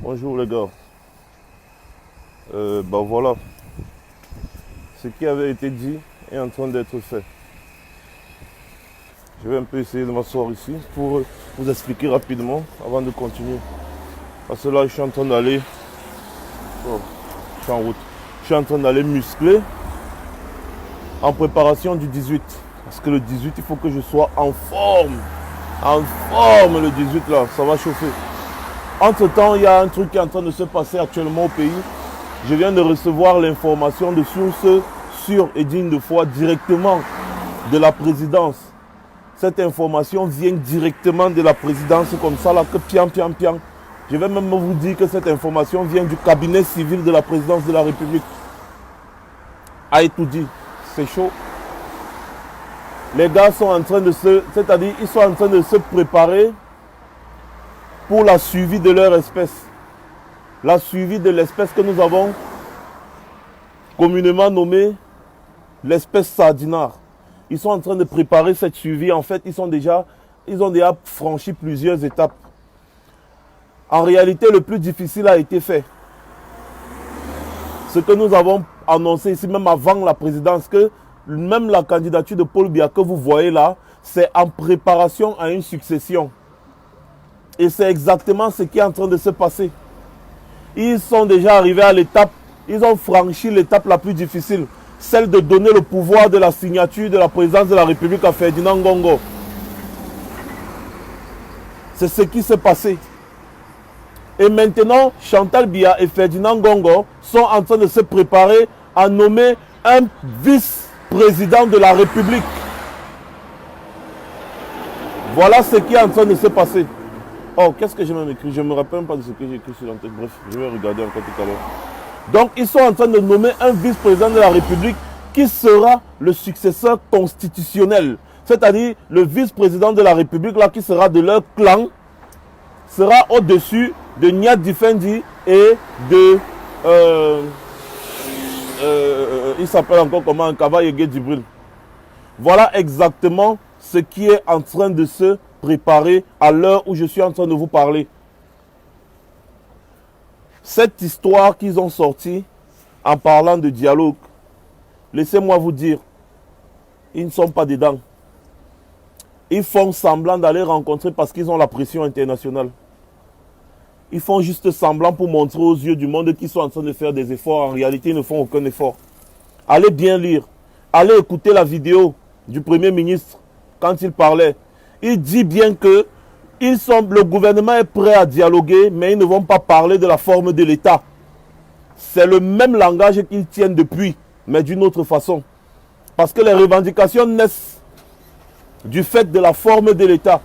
Bonjour les gars. Voilà, ce qui avait été dit est en train d'être fait. Je vais un peu essayer de m'asseoir ici pour vous expliquer rapidement avant de continuer. Parce que là, je suis en train d'aller. Oh, je suis en route. Je suis en train d'aller muscler en préparation du 18. Parce que le 18, il faut que je sois en forme. En forme le 18 là, ça va chauffer. Entre temps, il y a un truc qui est en train de se passer actuellement au pays. Je viens de recevoir l'information de sources sûres et dignes de foi directement de la présidence. Cette information vient directement de la présidence, comme ça là, que pian. Je vais même vous dire que cette information vient du cabinet civil de la présidence de la République. A tout dit, c'est chaud. Les gars sont en train de ils sont en train de se préparer pour la suivi de leur espèce. La suivi de l'espèce que nous avons communément nommée l'espèce sardinard. Ils sont en train de préparer cette suivi. En fait, ils ont déjà franchi plusieurs étapes. En réalité, le plus difficile a été fait. Ce que nous avons annoncé ici, même avant la présidence, que même la candidature de Paul Biya que vous voyez là, c'est en préparation à une succession. Et c'est exactement ce qui est en train de se passer. Ils sont déjà arrivés à l'étape, ils ont franchi l'étape la plus difficile, celle de donner le pouvoir de la signature de la présidence de la République à Ferdinand Ngongo. C'est ce qui s'est passé. Et maintenant, Chantal Biya et Ferdinand Ngongo sont en train de se préparer à nommer un vice-président de la République. Voilà ce qui est en train de se passer. Oh, qu'est-ce que j'ai même écrit? Je ne me rappelle pas de ce que j'ai écrit sur l'antenne. Bref, je vais regarder encore tout à l'heure. Donc, ils sont en train de nommer un vice-président de la République qui sera le successeur constitutionnel. C'est-à-dire, le vice-président de la République, là, qui sera de leur clan, sera au-dessus de Niat Difendi et de... il s'appelle encore comment? Kaba Yege Djibril. Voilà exactement ce qui est en train de se préparer à l'heure où je suis en train de vous parler. Cette histoire qu'ils ont sortie en parlant de dialogue, laissez-moi vous dire, ils ne sont pas dedans. Ils font semblant d'aller rencontrer parce qu'ils ont la pression internationale. Ils font juste semblant pour montrer aux yeux du monde qu'ils sont en train de faire des efforts. En réalité, ils ne font aucun effort. Allez bien lire. Allez écouter la vidéo du Premier ministre quand il parlait. Il dit bien que le gouvernement est prêt à dialoguer, mais ils ne vont pas parler de la forme de l'État. C'est le même langage qu'ils tiennent depuis, mais d'une autre façon. Parce que les revendications naissent du fait de la forme de l'État.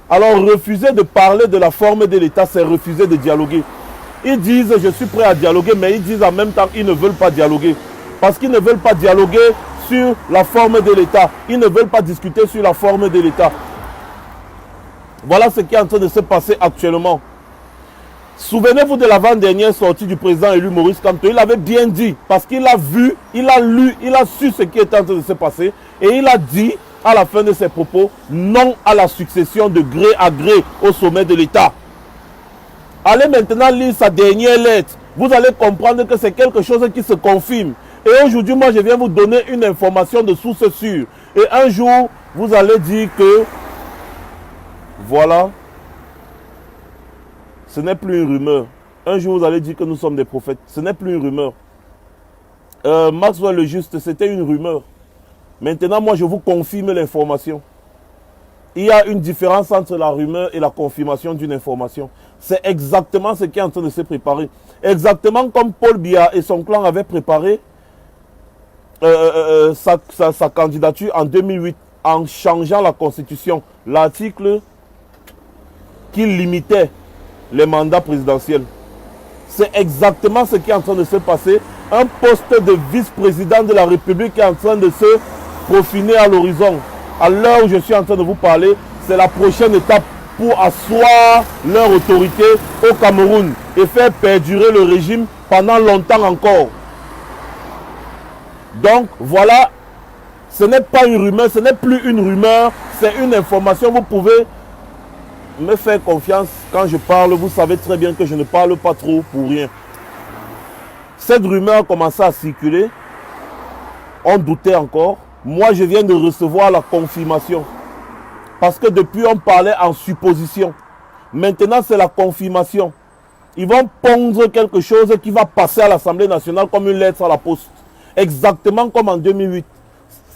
Alors refuser de parler de la forme de l'État, c'est refuser de dialoguer. Ils disent je suis prêt à dialoguer, mais ils disent en même temps qu'ils ne veulent pas dialoguer. Parce qu'ils ne veulent pas dialoguer sur la forme de l'État. Ils ne veulent pas discuter sur la forme de l'État. Voilà ce qui est en train de se passer actuellement. Souvenez-vous de l'avant-dernière sortie du président élu Maurice Kamto. Il avait bien dit, parce qu'il a vu, il a lu, il a su ce qui est en train de se passer. Et il a dit, à la fin de ses propos, non à la succession de gré à gré au sommet de l'État. Allez maintenant lire sa dernière lettre. Vous allez comprendre que c'est quelque chose qui se confirme. Et aujourd'hui, moi, je viens vous donner une information de source sûre. Et un jour, vous allez dire que voilà, ce n'est plus une rumeur. Un jour, vous allez dire que nous sommes des prophètes. Ce n'est plus une rumeur. Maxwell le Juste, c'était une rumeur. Maintenant, moi, je vous confirme l'information. Il y a une différence entre la rumeur et la confirmation d'une information. C'est exactement ce qui est en train de se préparer. Exactement comme Paul Biya et son clan avaient préparé sa candidature en 2008 en changeant la constitution. L'article qui limitait les mandats présidentiels. C'est exactement ce qui est en train de se passer. Un poste de vice-président de la République est en train de se profiler à l'horizon. À l'heure où je suis en train de vous parler, c'est la prochaine étape pour asseoir leur autorité au Cameroun et faire perdurer le régime pendant longtemps encore. Donc voilà, ce n'est pas une rumeur, ce n'est plus une rumeur, c'est une information. Vous pouvez me faire confiance quand je parle. Vous savez très bien que je ne parle pas trop pour rien. Cette rumeur a commencé à circuler. On doutait encore. Moi, je viens de recevoir la confirmation. Parce que depuis, on parlait en supposition. Maintenant, c'est la confirmation. Ils vont pondre quelque chose qui va passer à l'Assemblée nationale comme une lettre à la poste. Exactement comme en 2008.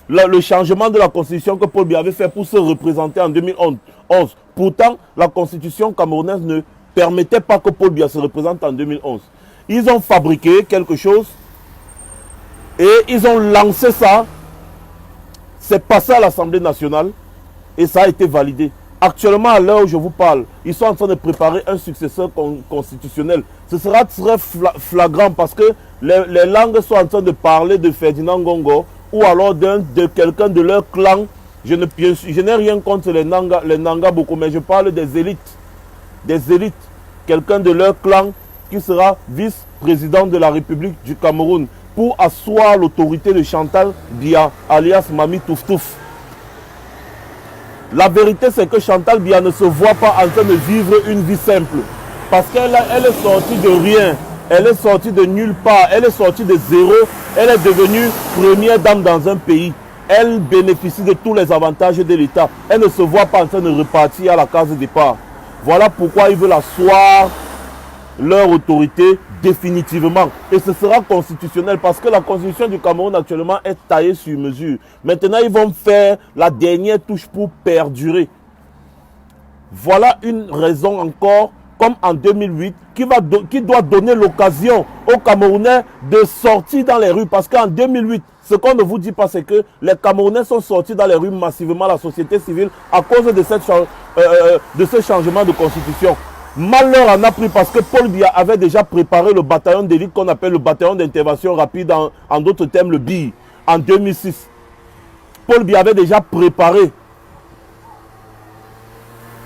Le changement de la constitution que Paul Biya avait fait pour se représenter en 2011. Pourtant, la constitution camerounaise ne permettait pas que Paul Biya se représente en 2011. Ils ont fabriqué quelque chose et ils ont lancé ça. C'est passé à l'Assemblée nationale et ça a été validé. Actuellement, à l'heure où je vous parle, ils sont en train de préparer un successeur constitutionnel. Ce sera très flagrant parce que les langues sont en train de parler de Ferdinand Gongo ou alors de quelqu'un de leur clan. Je n'ai rien contre les Nanga beaucoup, mais je parle des élites. Des élites. Quelqu'un de leur clan qui sera vice-président de la République du Cameroun pour asseoir l'autorité de Chantal Biya, alias Mami Touf-Touf. La vérité, c'est que Chantal Biya ne se voit pas en train de vivre une vie simple. Parce qu'elle est sortie de rien. Elle est sortie de nulle part. Elle est sortie de zéro. Elle est devenue première dame dans un pays. Elle bénéficie de tous les avantages de l'État. Elle ne se voit pas en train de repartir à la case de départ. Voilà pourquoi ils veulent asseoir leur autorité définitivement. Et ce sera constitutionnel parce que la constitution du Cameroun actuellement est taillée sur mesure. Maintenant, ils vont faire la dernière touche pour perdurer. Voilà une raison encore, comme en 2008, qui doit donner l'occasion aux Camerounais de sortir dans les rues. Parce qu'en 2008, ce qu'on ne vous dit pas, c'est que les Camerounais sont sortis dans les rues massivement, la société civile, à cause de ce changement de constitution. Mal leur en a pris parce que Paul Biya avait déjà préparé le bataillon d'élite qu'on appelle le bataillon d'intervention rapide, en d'autres termes le BI, en 2006. Paul Biya avait déjà préparé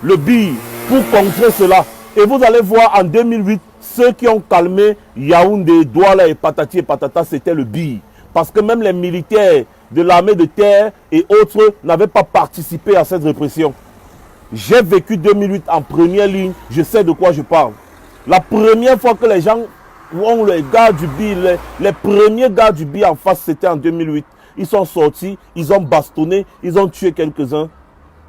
le BI pour contrer cela. Et vous allez voir en 2008, ceux qui ont calmé Yaoundé, Douala et Patati et Patata, c'était le BI. Parce que même les militaires de l'armée de terre et autres n'avaient pas participé à cette répression. J'ai vécu 2008 en première ligne, je sais de quoi je parle. La première fois que les gens ont les gars du BI, les premiers gars du BI en face, c'était en 2008. Ils sont sortis, ils ont bastonné, ils ont tué quelques-uns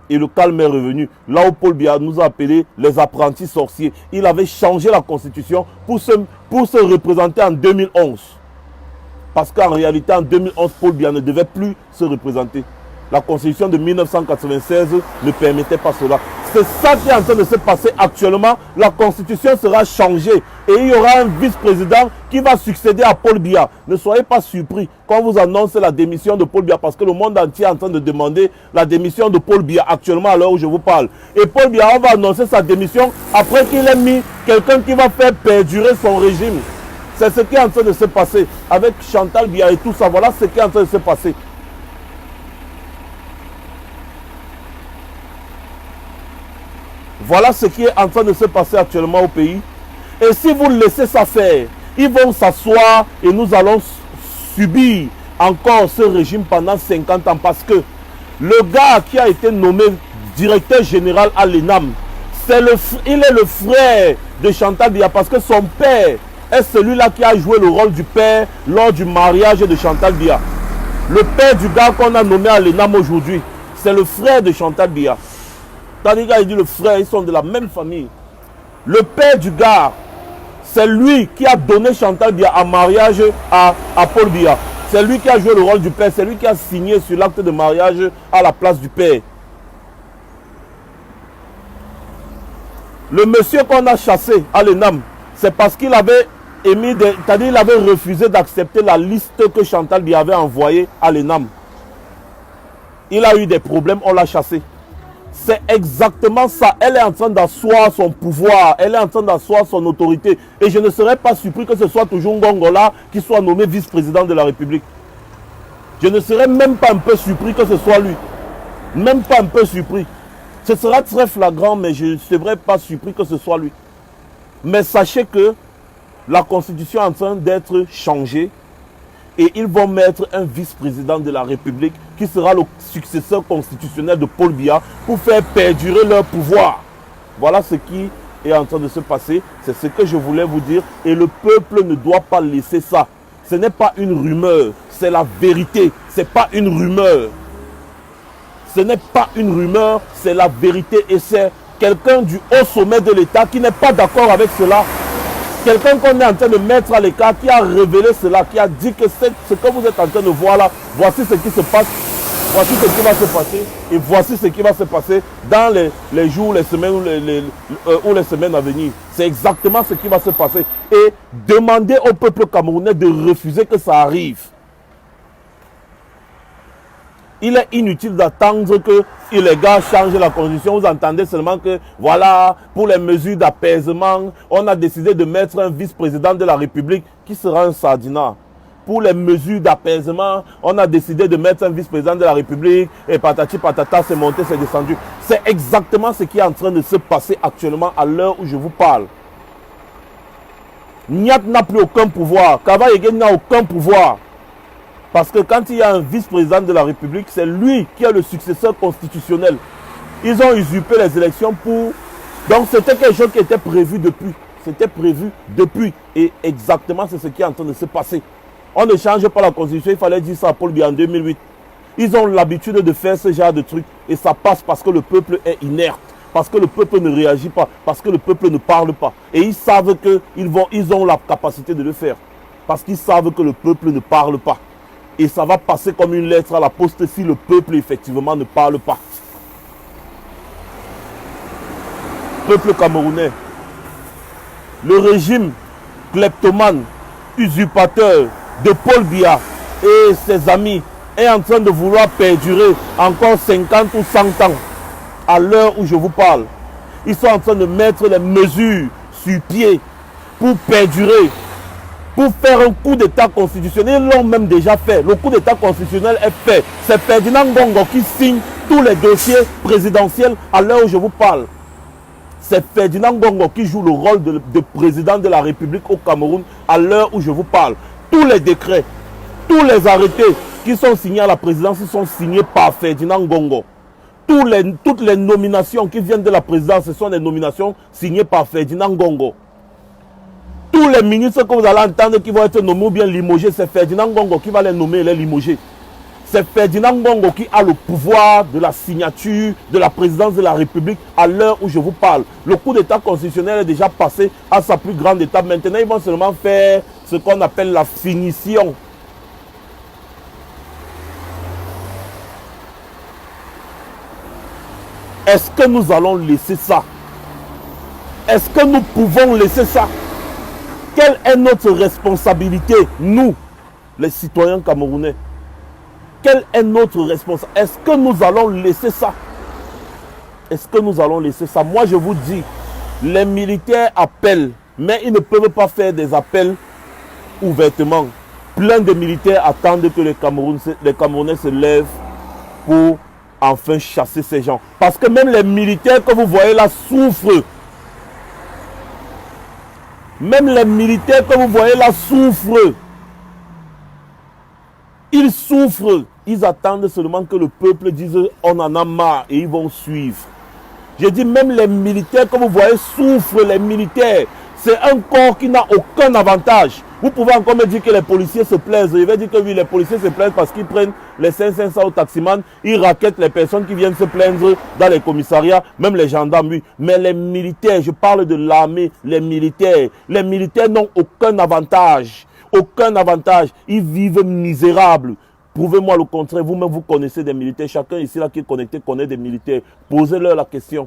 et le calme est revenu. Là où Paul Biya nous a appelés les apprentis sorciers. Il avait changé la constitution pour se représenter en 2011. Parce qu'en réalité, en 2011, Paul Biya ne devait plus se représenter. La constitution de 1996 ne permettait pas cela. C'est ça qui est en train de se passer actuellement. La constitution sera changée et il y aura un vice-président qui va succéder à Paul Biya. Ne soyez pas surpris quand on vous annonce la démission de Paul Biya parce que le monde entier est en train de demander la démission de Paul Biya actuellement à l'heure où je vous parle. Et Paul Biya, on va annoncer sa démission après qu'il ait mis quelqu'un qui va faire perdurer son régime. C'est ce qui est en train de se passer avec Chantal Biya et tout ça. Voilà ce qui est en train de se passer. Voilà ce qui est en train de se passer actuellement au pays. Et si vous laissez ça faire, ils vont s'asseoir et nous allons subir encore ce régime pendant 50 ans. Parce que le gars qui a été nommé directeur général à l'ENAM, il est le frère de Chantal Biya parce que son père est celui-là qui a joué le rôle du père lors du mariage de Chantal Biya. Le père du gars qu'on a nommé à l'ENAM aujourd'hui, c'est le frère de Chantal Biya. Tandis qu'il dit le frère, ils sont de la même famille. Le père du gars, c'est lui qui a donné Chantal Biya en mariage à Paul Biya. C'est lui qui a joué le rôle du père, c'est lui qui a signé sur l'acte de mariage à la place du père. Le monsieur qu'on a chassé à l'ENAM, c'est parce qu'il avait émis c'est-à-dire il avait refusé d'accepter la liste que Chantal Biya avait envoyée à l'ENAM. Il a eu des problèmes, on l'a chassé. C'est exactement ça. Elle est en train d'asseoir son pouvoir. Elle est en train d'asseoir son autorité. Et je ne serais pas surpris que ce soit toujours Ngongola qui soit nommé vice-président de la République. Je ne serais même pas un peu surpris que ce soit lui. Même pas un peu surpris. Ce sera très flagrant, mais je ne serais pas surpris que ce soit lui. Mais sachez que la constitution est en train d'être changée. Et ils vont mettre un vice-président de la République qui sera le successeur constitutionnel de Paul Biya pour faire perdurer leur pouvoir. Voilà ce qui est en train de se passer. C'est ce que je voulais vous dire. Et le peuple ne doit pas laisser ça. Ce n'est pas une rumeur, c'est la vérité. Ce n'est pas une rumeur. Ce n'est pas une rumeur, c'est la vérité. Et c'est quelqu'un du haut sommet de l'État qui n'est pas d'accord avec cela. Quelqu'un qu'on est en train de mettre à l'écart, qui a révélé cela, qui a dit que ce que vous êtes en train de voir là, voici ce qui se passe, voici ce qui va se passer, et voici ce qui va se passer dans les jours, les semaines ou les semaines à venir. C'est exactement ce qui va se passer. Et demandez au peuple camerounais de refuser que ça arrive. Il est inutile d'attendre que les gars changent la constitution. Vous entendez seulement que, voilà, pour les mesures d'apaisement, on a décidé de mettre un vice-président de la République qui sera un sardinat. Pour les mesures d'apaisement, on a décidé de mettre un vice-président de la République et patati patata, c'est monté, c'est descendu. C'est exactement ce qui est en train de se passer actuellement à l'heure où je vous parle. Niat n'a plus aucun pouvoir. Kava Yegen n'a aucun pouvoir. Parce que quand il y a un vice-président de la République, c'est lui qui est le successeur constitutionnel. Ils ont usurpé les élections pour... Donc c'était quelque chose qui était prévu depuis. C'était prévu depuis. Et exactement c'est ce qui est en train de se passer. On ne change pas la constitution, il fallait dire ça à Paul Biya en 2008. Ils ont l'habitude de faire ce genre de trucs. Et ça passe parce que le peuple est inerte. Parce que le peuple ne réagit pas. Parce que le peuple ne parle pas. Et ils savent qu'ils ont la capacité de le faire. Parce qu'ils savent que le peuple ne parle pas. Et ça va passer comme une lettre à la poste si le peuple effectivement ne parle pas. Peuple camerounais, le régime kleptomane, usurpateur de Paul Biya et ses amis est en train de vouloir perdurer encore 50 ou 100 ans à l'heure où je vous parle. Ils sont en train de mettre les mesures sur pied pour perdurer. Pour faire un coup d'état constitutionnel, ils l'ont même déjà fait. Le coup d'état constitutionnel est fait. C'est Ferdinand Ngongo qui signe tous les dossiers présidentiels à l'heure où je vous parle. C'est Ferdinand Ngongo qui joue le rôle de président de la République au Cameroun à l'heure où je vous parle. Tous les décrets, tous les arrêtés qui sont signés à la présidence sont signés par Ferdinand Ngongo. Toutes les nominations qui viennent de la présidence, ce sont des nominations signées par Ferdinand Ngongo. Tous les ministres que vous allez entendre qui vont être nommés ou bien limogés, c'est Ferdinand Ngongo qui va les nommer et les limoger. C'est Ferdinand Ngongo qui a le pouvoir de la signature de la présidence de la République à l'heure où je vous parle. Le coup d'état constitutionnel est déjà passé à sa plus grande étape. Maintenant, ils vont seulement faire ce qu'on appelle la finition. Est-ce que nous allons laisser ça? Est-ce que nous pouvons laisser ça? Quelle est notre responsabilité, nous, les citoyens camerounais? Quelle est notre responsabilité? Est-ce que nous allons laisser ça? Est-ce que nous allons laisser ça? Moi, je vous dis, les militaires appellent, mais ils ne peuvent pas faire des appels ouvertement. Plein de militaires attendent que les Camerounais se lèvent pour enfin chasser ces gens. Parce que même les militaires que vous voyez là souffrent. Même les militaires que vous voyez là souffrent. Ils souffrent. Ils attendent seulement que le peuple dise on en a marre et ils vont suivre. Je dis même les militaires que vous voyez souffrent, les militaires. C'est un corps qui n'a aucun avantage. Vous pouvez encore me dire que les policiers se plaisent. Je vais dire que oui, les policiers se plaignent parce qu'ils prennent les 500 au taximan. Ils raquettent les personnes qui viennent se plaindre dans les commissariats, même les gendarmes, oui. Mais les militaires, je parle de l'armée, les militaires n'ont aucun avantage. Aucun avantage. Ils vivent misérables. Prouvez-moi le contraire. Vous-même, vous connaissez des militaires. Chacun ici là qui est connecté connaît des militaires. Posez-leur la question.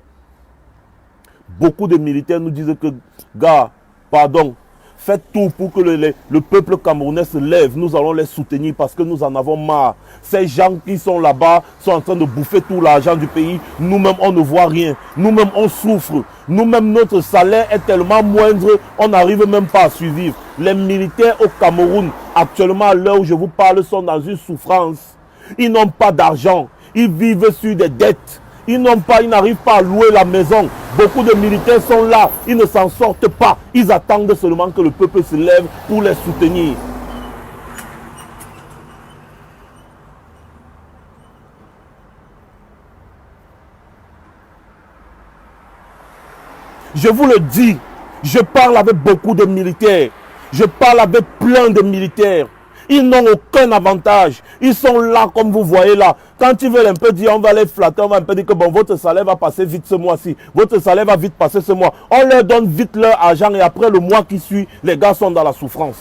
Beaucoup de militaires nous disent que, gars, pardon, faites tout pour que le peuple camerounais se lève. Nous allons les soutenir parce que nous en avons marre. Ces gens qui sont là-bas sont en train de bouffer tout l'argent du pays. Nous-mêmes, on ne voit rien. Nous-mêmes, on souffre. Nous-mêmes, notre salaire est tellement moindre, on n'arrive même pas à survivre. Les militaires au Cameroun, actuellement, à l'heure où je vous parle, sont dans une souffrance. Ils n'ont pas d'argent. Ils vivent sur des dettes. Ils n'arrivent pas à louer la maison. Beaucoup de militaires sont là. Ils ne s'en sortent pas. Ils attendent seulement que le peuple se lève pour les soutenir. Je vous le dis, je parle avec beaucoup de militaires. Je parle avec plein de militaires. Ils n'ont aucun avantage. Ils sont là comme vous voyez là. Quand ils veulent un peu dire, on va les flatter, on va un peu dire que bon, votre salaire va passer vite ce mois-ci. Votre salaire va vite passer ce mois. On leur donne vite leur argent et après le mois qui suit, les gars sont dans la souffrance.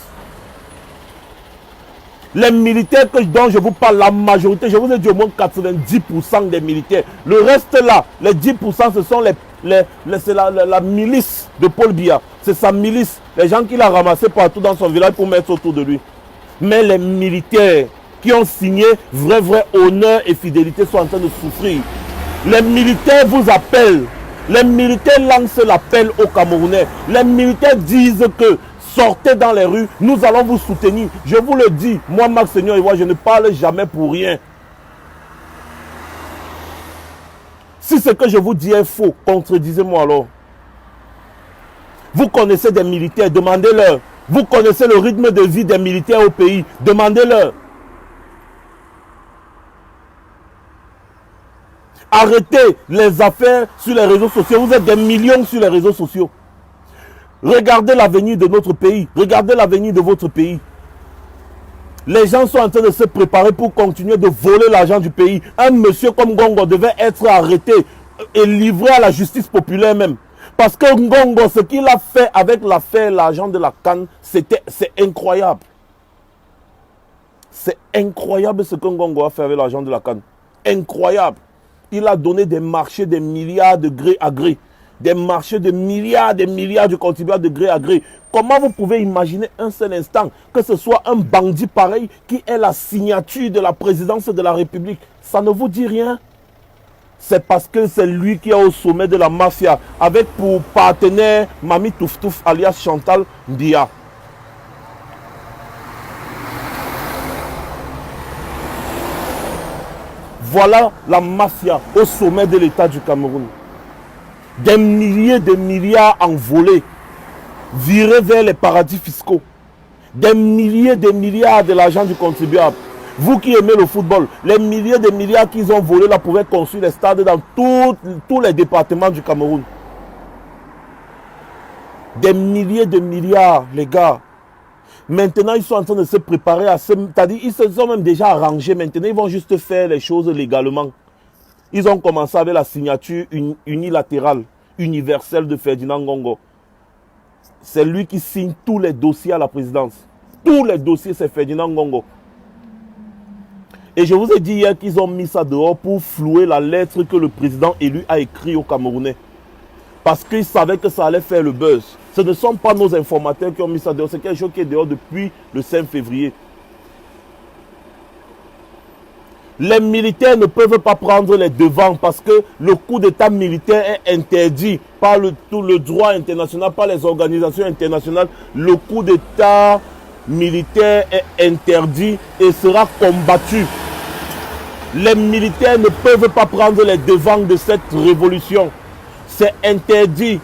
Les militaires dont je vous parle, la majorité, je vous ai dit au moins 90% des militaires. Le reste là, les 10%, ce sont c'est la milice de Paul Biya. C'est sa milice. Les gens qu'il a ramassés partout dans son village pour mettre autour de lui. Mais les militaires qui ont signé vrai honneur et fidélité sont en train de souffrir. Les militaires vous appellent. Les militaires lancent l'appel aux Camerounais. Les militaires disent que sortez dans les rues, nous allons vous soutenir. Je vous le dis, moi, Max Seigneur Ivoire, je ne parle jamais pour rien. Si ce que je vous dis est faux, contredisez-moi alors. Vous connaissez des militaires, demandez-leur. Vous connaissez le rythme de vie des militaires au pays, demandez-leur. Arrêtez les affaires sur les réseaux sociaux. Vous êtes des millions sur les réseaux sociaux. Regardez l'avenir de notre pays. Regardez l'avenir de votre pays. Les gens sont en train de se préparer pour continuer de voler l'argent du pays. Un monsieur comme Ngongo devait être arrêté et livré à la justice populaire même. Parce que Ngongo, ce qu'il a fait avec l'affaire, l'argent de la CAN, c'est incroyable. C'est incroyable ce que Ngongo a fait avec l'argent de la CAN. Incroyable. Il a donné des marchés de milliards de gré à gré. Des marchés de milliards de contribuables de gré à gré. Comment vous pouvez imaginer un seul instant que ce soit un bandit pareil qui ait la signature de la présidence de la République? Ça ne vous dit rien? C'est parce que c'est lui qui est au sommet de la mafia avec pour partenaire Mami Touftouf alias Chantal Biya. Voilà la mafia au sommet de l'État du Cameroun. Des milliers de milliards envolés, virés vers les paradis fiscaux. Des milliers de milliards de l'argent du contribuable. Vous qui aimez le football, les milliers de milliards qu'ils ont volés là pouvaient construire des stades dans tous les départements du Cameroun. Des milliers de milliards, les gars. Maintenant, ils sont en train de se préparer à c'est-à-dire, ils se sont même déjà arrangés. Maintenant, ils vont juste faire les choses légalement. Ils ont commencé avec la signature unilatérale, universelle de Ferdinand Ngongo. C'est lui qui signe tous les dossiers à la présidence. Tous les dossiers, c'est Ferdinand Ngongo. Et je vous ai dit hier qu'ils ont mis ça dehors pour flouer la lettre que le président élu a écrite aux Camerounais. Parce qu'ils savaient que ça allait faire le buzz. Ce ne sont pas nos informateurs qui ont mis ça dehors. C'est quelque chose qui est dehors depuis le 5 février. Les militaires ne peuvent pas prendre les devants parce que le coup d'état militaire est interdit par tout le droit international, par les organisations internationales. Le coup d'état militaire est interdit et sera combattu. Les militaires ne peuvent pas prendre les devants de cette révolution. C'est interdit.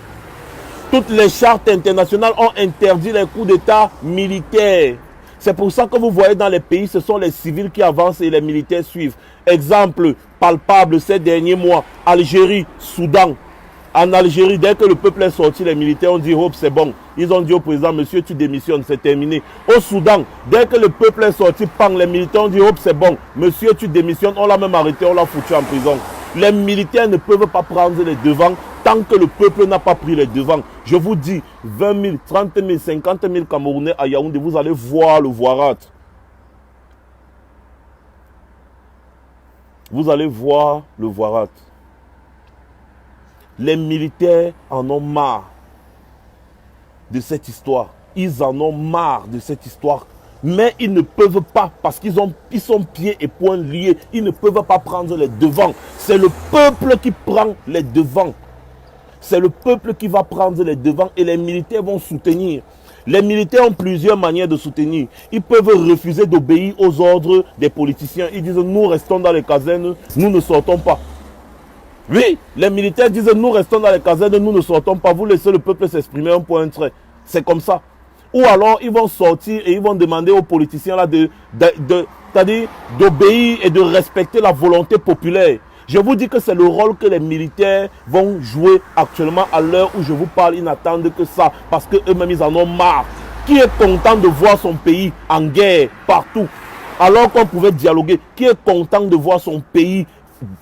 Toutes les chartes internationales ont interdit les coups d'état militaires. C'est pour ça que vous voyez dans les pays, ce sont les civils qui avancent et les militaires suivent. Exemple palpable ces derniers mois, Algérie, Soudan. En Algérie, dès que le peuple est sorti, les militaires ont dit, hop, c'est bon. Ils ont dit au président, monsieur, tu démissionnes, c'est terminé. Au Soudan, dès que le peuple est sorti, pang, les militaires ont dit, hop, c'est bon. Monsieur, tu démissionnes, on l'a même arrêté, on l'a foutu en prison. Les militaires ne peuvent pas prendre les devants tant que le peuple n'a pas pris les devants. Je vous dis, 20 000, 30 000, 50 000 Camerounais à Yaoundé, vous allez voir le Voirat. Vous allez voir le Voirat. Les militaires en ont marre de cette histoire. Ils en ont marre de cette histoire. Mais ils ne peuvent pas, parce qu'ils sont pieds et poings liés. Ils ne peuvent pas prendre les devants. C'est le peuple qui prend les devants. C'est le peuple qui va prendre les devants et les militaires vont soutenir. Les militaires ont plusieurs manières de soutenir. Ils peuvent refuser d'obéir aux ordres des politiciens. Ils disent, nous restons dans les casernes, nous ne sortons pas. Oui, les militaires disent, nous restons dans les casernes, nous ne sortons pas. Vous laissez le peuple s'exprimer un point, un trait. C'est comme ça. Ou alors, ils vont sortir et ils vont demander aux politiciens là c'est-à-dire d'obéir et de respecter la volonté populaire. Je vous dis que c'est le rôle que les militaires vont jouer actuellement à l'heure où je vous parle. Ils n'attendent que ça parce qu'eux-mêmes, ils en ont marre. Qui est content de voir son pays en guerre partout alors qu'on pouvait dialoguer? Qui est content de voir son pays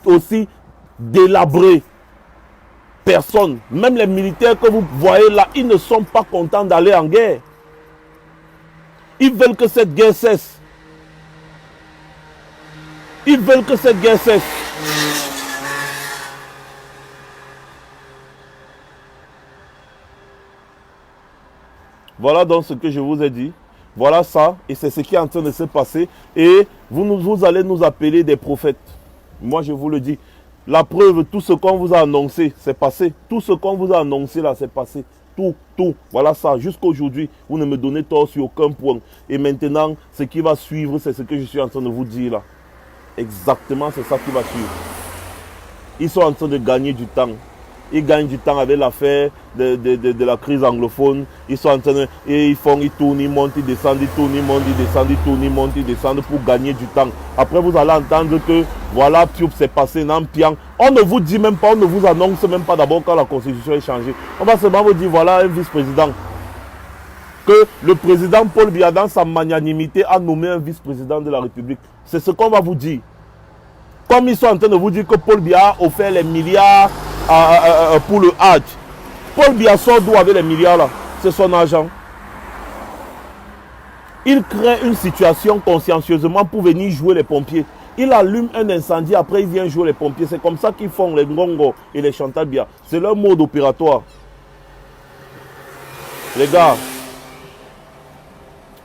aussi délabré? Personne. Même les militaires que vous voyez là, ils ne sont pas contents d'aller en guerre. Ils veulent que cette guerre cesse. Ils veulent que cette guerre cesse. Voilà donc ce que je vous ai dit. Voilà ça. Et c'est ce qui est en train de se passer. Et vous allez nous appeler des prophètes. Moi, je vous le dis. La preuve, tout ce qu'on vous a annoncé, c'est passé. Tout ce qu'on vous a annoncé là, c'est passé. Tout. Voilà ça. Jusqu'aujourd'hui, vous ne me donnez tort sur aucun point. Et maintenant, ce qui va suivre, c'est ce que je suis en train de vous dire là. Exactement, c'est ça qui va suivre. Ils sont en train de gagner du temps. Ils gagnent du temps avec l'affaire de la crise anglophone. Ils sont en train de... Et ils tournent, ils montent, ils descendent, ils tournent, ils montent, ils descendent, ils tournent, ils montent, ils descendent pour gagner du temps. Après, vous allez entendre que voilà, Pioup s'est passé, Nampiang. On ne vous dit même pas, on ne vous annonce même pas d'abord quand la constitution est changée. On va seulement vous dire, voilà un vice-président. Que le président Paul Biya, dans sa magnanimité, a nommé un vice-président de la République. C'est ce qu'on va vous dire. Comme ils sont en train de vous dire que Paul Biya a offert les milliards pour le Hajj. Paul Biya sort d'où avec les milliards là? C'est son argent. Il crée une situation consciencieusement pour venir jouer les pompiers. Il allume un incendie, après il vient jouer les pompiers. C'est comme ça qu'ils font les Ngongo et les Chantal Biya. C'est leur mode opératoire. Les gars,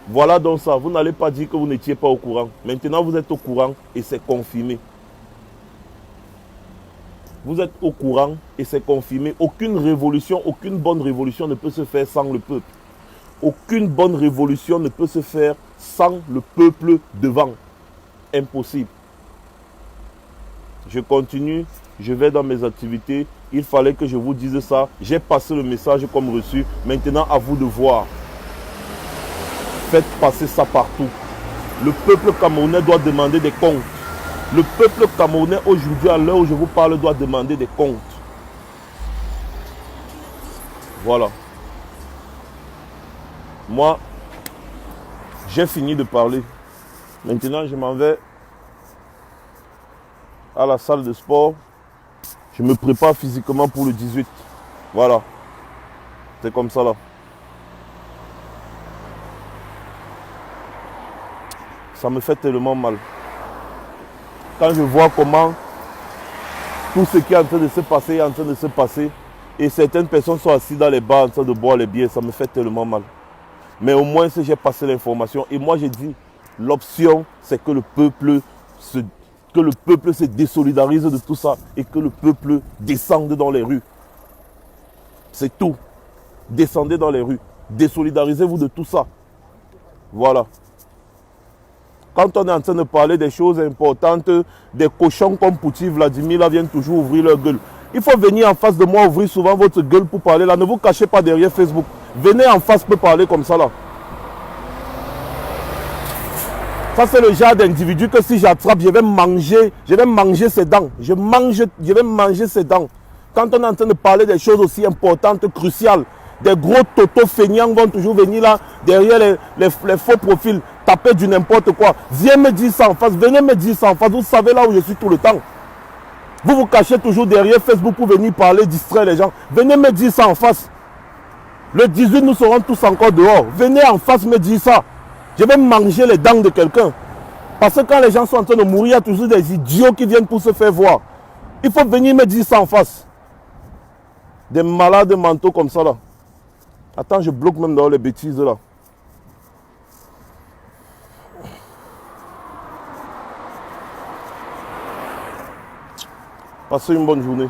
voilà donc ça. Vous n'allez pas dire que vous n'étiez pas au courant. Maintenant vous êtes au courant et c'est confirmé. Vous êtes au courant et c'est confirmé. Aucune révolution, aucune bonne révolution ne peut se faire sans le peuple. Aucune bonne révolution ne peut se faire sans le peuple devant. Impossible. Je continue, je vais dans mes activités. Il fallait que je vous dise ça. J'ai passé le message comme reçu. Maintenant, à vous de voir. Faites passer ça partout. Le peuple camerounais doit demander des comptes. Le peuple camerounais aujourd'hui, à l'heure où je vous parle, doit demander des comptes. Voilà. Moi, j'ai fini de parler. Maintenant, je m'en vais à la salle de sport. Je me prépare physiquement pour le 18. Voilà. C'est comme ça là. Ça me fait tellement mal. Quand je vois comment tout ce qui est en train de se passer est en train de se passer et certaines personnes sont assises dans les bars en train de boire les bières, ça me fait tellement mal. Mais au moins, si j'ai passé l'information, et moi j'ai dit, l'option, c'est que le peuple se désolidarise de tout ça et que le peuple descende dans les rues. C'est tout. Descendez dans les rues. Désolidarisez-vous de tout ça. Voilà. Quand on est en train de parler des choses importantes, des cochons comme Pouti, Vladimir, là, viennent toujours ouvrir leur gueule. Il faut venir en face de moi, ouvrir souvent votre gueule pour parler là. Ne vous cachez pas derrière Facebook. Venez en face pour parler comme ça là. Ça, c'est le genre d'individu que si j'attrape, je vais manger ses dents. Je vais manger ses dents. Quand on est en train de parler des choses aussi importantes, cruciales, des gros totos feignants vont toujours venir là, derrière les faux profils, taper du n'importe quoi. Viens me dire ça en face, venez me dire ça en face. Vous savez là où je suis tout le temps. Vous vous cachez toujours derrière Facebook pour venir parler, distraire les gens. Venez me dire ça en face. Le 18, nous serons tous encore dehors. Venez en face me dire ça. Je vais manger les dents de quelqu'un. Parce que quand les gens sont en train de mourir, il y a toujours des idiots qui viennent pour se faire voir. Il faut venir me dire ça en face. Des malades mentaux comme ça là. Attends, je bloque même dans les bêtises là. Passez une bonne journée.